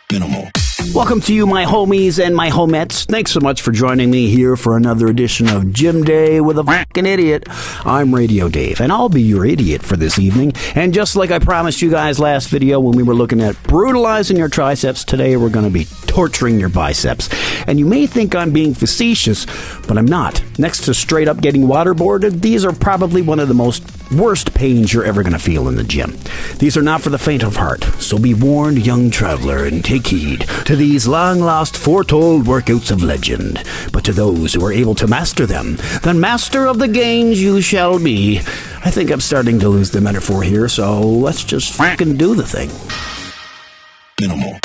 Minimal. Welcome to you, my homies and my homettes. Thanks so much for joining me here for another edition of Gym Day with a fucking idiot. I'm Radio Dave, and I'll be your idiot for this evening. And just like I promised you guys last video when we were looking at brutalizing your triceps, today we're going to be torturing your biceps. And you may think I'm being facetious, but I'm not. Next to straight up getting waterboarded, these are probably one of the worst pains you're ever going to feel in the gym. These are not for the faint of heart, so be warned, young traveler, and take heed to these long-lost, foretold workouts of legend. But to those who are able to master them, then master of the gains you shall be. I think I'm starting to lose the metaphor here, so let's just fucking do the thing. Minimal.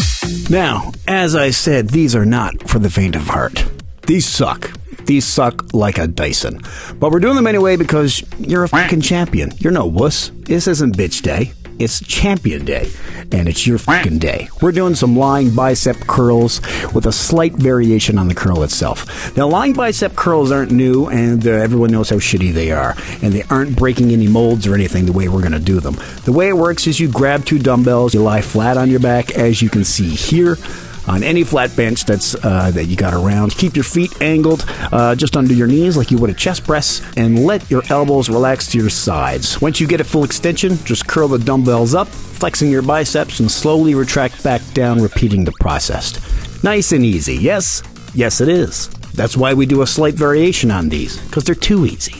Now, as I said, these are not for the faint of heart. These suck. These suck like a Dyson. But we're doing them anyway because you're a fucking champion. You're no wuss. This isn't bitch day. It's champion day. And it's your fucking day. We're doing some lying bicep curls with a slight variation on the curl itself. Now, lying bicep curls aren't new, and everyone knows how shitty they are. And they aren't breaking any molds or anything the way we're going to do them. The way it works is you grab two dumbbells, you lie flat on your back, as you can see here, on any flat bench that you got around. Keep your feet angled just under your knees like you would a chest press, and let your elbows relax to your sides. Once you get a full extension, just curl the dumbbells up, flexing your biceps, and slowly retract back down, repeating the process. Nice and easy, yes? Yes, it is. That's why we do a slight variation on these, because they're too easy.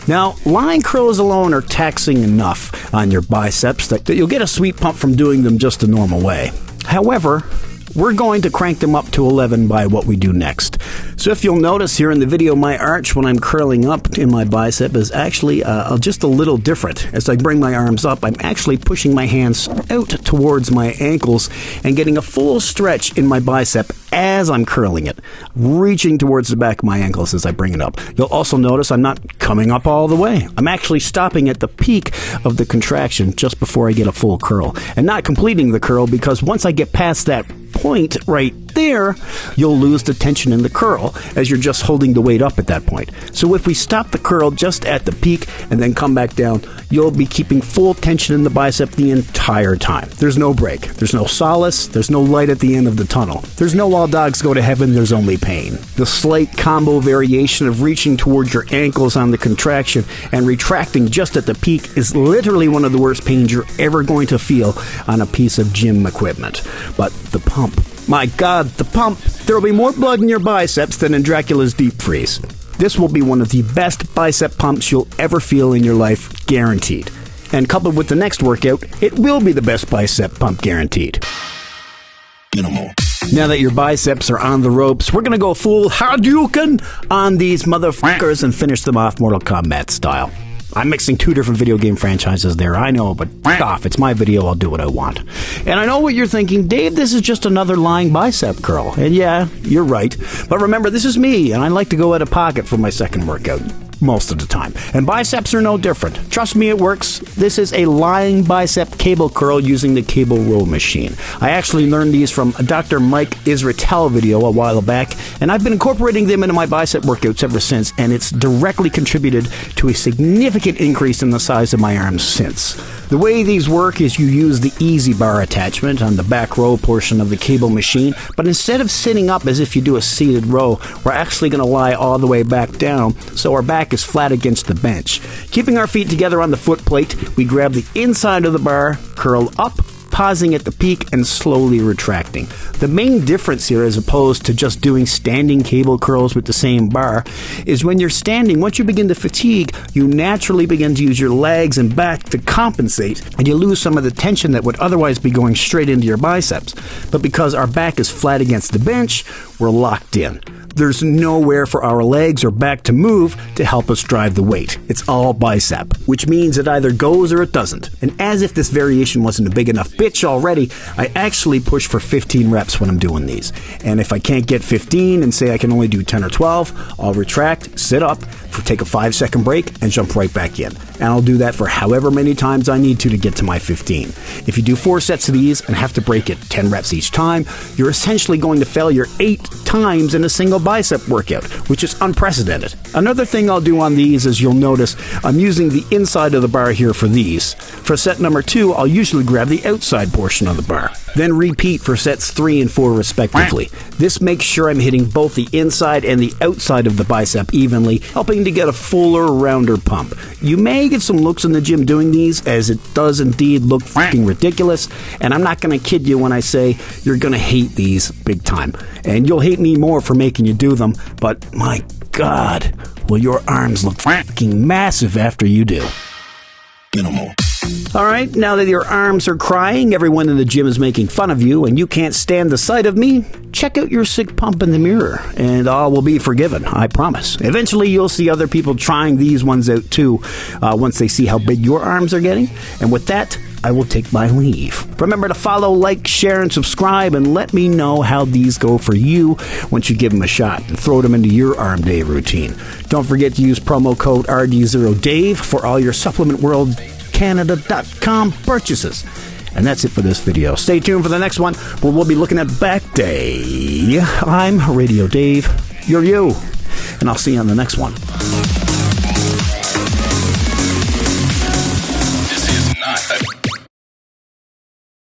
Now, lying curls alone are taxing enough on your biceps that you'll get a sweet pump from doing them just the normal way. However, we're going to crank them up to 11 by what we do next. So if you'll notice here in the video, my arch when I'm curling up in my bicep is actually just a little different. As I bring my arms up, I'm actually pushing my hands out towards my ankles and getting a full stretch in my bicep as I'm curling it, reaching towards the back of my ankles as I bring it up. You'll also notice I'm not coming up all the way. I'm actually stopping at the peak of the contraction just before I get a full curl, and not completing the curl, because once I get past that point right there, you'll lose the tension in the curl as you're just holding the weight up at that point. So if we stop the curl just at the peak and then come back down, you'll be keeping full tension in the bicep the entire time. There's no break. There's no solace. There's no light at the end of the tunnel. There's no all dogs go to heaven, there's only pain. The slight combo variation of reaching towards your ankles on the contraction and retracting just at the peak is literally one of the worst pains you're ever going to feel on a piece of gym equipment. But the pump, my God, the pump. There will be more blood in your biceps than in Dracula's deep freeze. This will be one of the best bicep pumps you'll ever feel in your life, guaranteed. And coupled with the next workout, it will be the best bicep pump, guaranteed. Minimal. Now that your biceps are on the ropes, we're going to go full Hadouken on these motherfuckers and finish them off Mortal Kombat style. I'm mixing two different video game franchises there, I know, but f*** off. It's my video, I'll do what I want. And I know what you're thinking, Dave, this is just another lying bicep curl. And yeah, you're right. But remember, this is me, and I like to go out of pocket for my second workout. Most of the time. And biceps are no different. Trust me, it works. This is a lying bicep cable curl using the cable row machine. I actually learned these from a Dr. Mike Israetel video a while back, and I've been incorporating them into my bicep workouts ever since, and it's directly contributed to a significant increase in the size of my arms since. The way these work is you use the easy bar attachment on the back row portion of the cable machine, but instead of sitting up as if you do a seated row, we're actually going to lie all the way back down so our back is flat against the bench. Keeping our feet together on the foot plate, we grab the inside of the bar, curl up, pausing at the peak and slowly retracting. The main difference here, as opposed to just doing standing cable curls with the same bar, is when you're standing, once you begin to fatigue, you naturally begin to use your legs and back to compensate, and you lose some of the tension that would otherwise be going straight into your biceps. But because our back is flat against the bench, we're locked in. There's nowhere for our legs or back to move to help us drive the weight. It's all bicep, which means it either goes or it doesn't. And as if this variation wasn't a big enough bitch already, I actually push for 15 reps when I'm doing these. And if I can't get 15 and say I can only do 10 or 12, I'll retract, sit up, take a 5-second break, and jump right back in. And I'll do that for however many times I need to get to my 15. If you do 4 sets of these and have to break it 10 reps each time, you're essentially going to failure 8 times in a single bicep workout, which is unprecedented. Another thing I'll do on these is you'll notice I'm using the inside of the bar here for these. For set number 2, I'll usually grab the outside outside portion of the bar. Then repeat for sets 3 and 4 respectively. This makes sure I'm hitting both the inside and the outside of the bicep evenly, helping to get a fuller, rounder pump. You may get some looks in the gym doing these, as it does indeed look fucking ridiculous, and I'm not going to kid you when I say you're going to hate these big time. And you'll hate me more for making you do them, but my God, will your arms look fucking massive after you do. Minimal. All right, now that your arms are crying, everyone in the gym is making fun of you, and you can't stand the sight of me, check out your sick pump in the mirror, and all will be forgiven, I promise. Eventually, you'll see other people trying these ones out too, once they see how big your arms are getting. And with that, I will take my leave. Remember to follow, like, share, and subscribe, and let me know how these go for you once you give them a shot and throw them into your arm day routine. Don't forget to use promo code RD0Dave for all your Supplement World Canada.com purchases. And that's it for this video. Stay tuned for the next one, where we'll be looking at back day. I'm Radio Dave. You're you. And I'll see you on the next one.